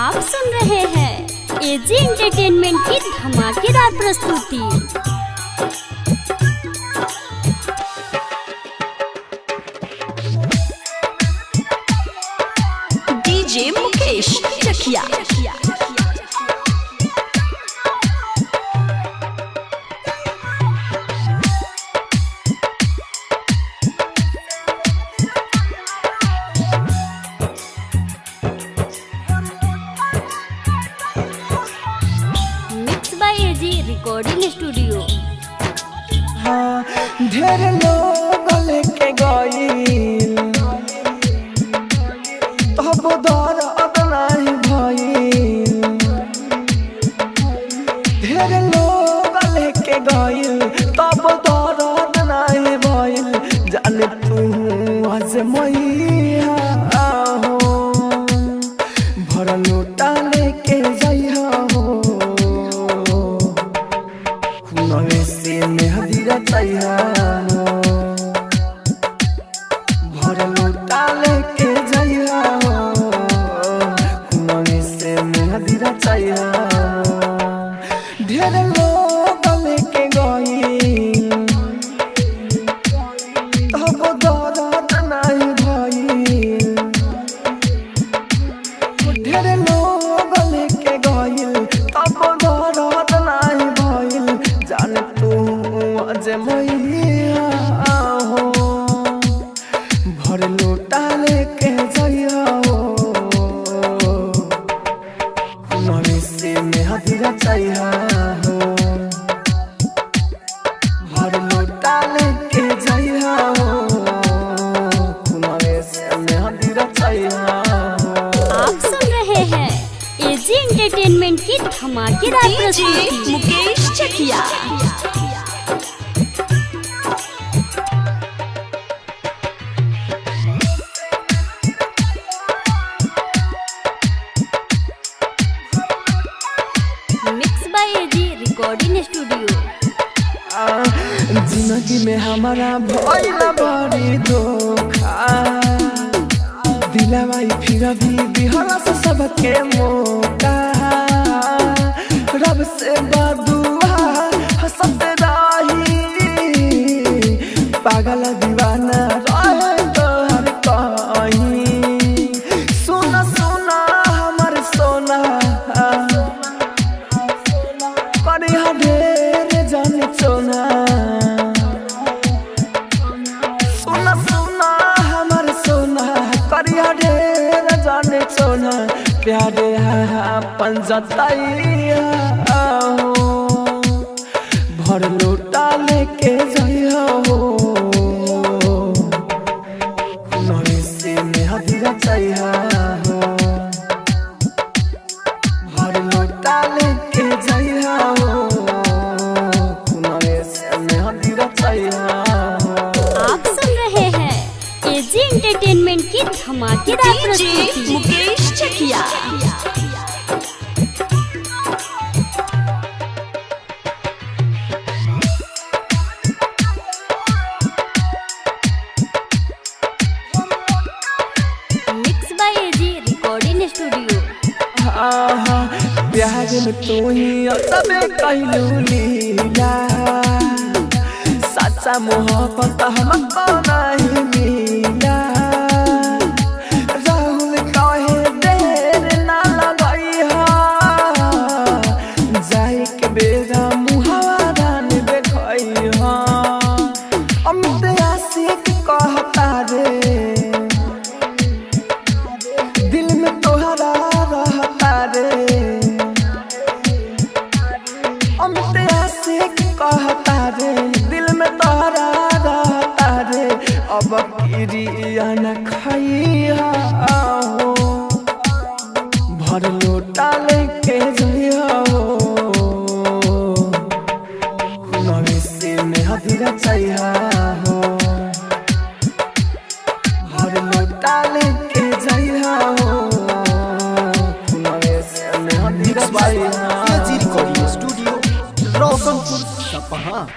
आप सुन रहे हैं एजी एंटरटेनमेंट की धमाकेदार प्रस्तुति। DJ Mukesh Chakiya. Mix by AG recording studio. हाँ, ढेर लोग लेके गइल तब दर्द नहीं भइल। ढेर लोग लेके गइल तब दर्द नहीं भइल। जाने तू आज मैया हो भर लोटा लेके जइहा हो। खुनवे से मेहदी रचैया हो भर लोटा लेके जइहा हो। खुनवे से मेहदी रचैया हो। ढेर लोग लेके गइल तब दर्द नहीं भइल। ढेर लोग लेके गइल तब दर्द नहीं भइल। जाने तू आज मैया हो भर लोटा लेके जइहा हो। खुनवे से मेहदी रचैया हो भर लोटा लेके जइहा हो। खुनवे से मेहदी रचैया हो। आप सुन रहे हैं एजी एंटरटेनमेंट की धमाकेदार डीजे प्रस्तुति। मुकेश चकिया। Mix by AG recording studio. जिंदगी में हमारा भइल बड़ी धोखा। दिलवाई फिर भी दिहला से सबके मौका। रब से बदुआ हंसत रही पागल दीवाना रहे तोहर कहीं। सोना सोना हमर सोना करे ढेर जाने सोना। सोना सोना हमर सोना करे ढेर जाने सोना। प्यारे अपन जतैया हो भर लोटा लेके जइहा हो। खुनवे से मेहदी रचैया हो भर लोटा लेके जइहा हो। खुनवे से मेहदी रचैया हो। आप सुन रहे हैं एजी एंटरटेनमेंट की धमाकेदार डीजे प्रस्तुति। मुकेश चकिया। Mix by AG recording studio. प्यार में तू ही सबे कहलू लीला। सच्चा मोहब्बत हमको नहीं मिला। राहुल कहे देर ना लगइहा जाए के बेरा मुहावा रान देखइहा। अमित आशिक कहता रे दिल में तोहरा रहता रे। अमित आशिक कहता रे दिल में तोहरा रहता रे। अब किरिया न खइहा हो भर लोटा लेके जइहा हो। खुनवे से मेहदी रचैया हो भर लोटा लेके जइहा हो। खुनवे से मेहदी रचैया हो। एजी रिकॉर्डिंग स्टूडियो रोशनपुर सपहा।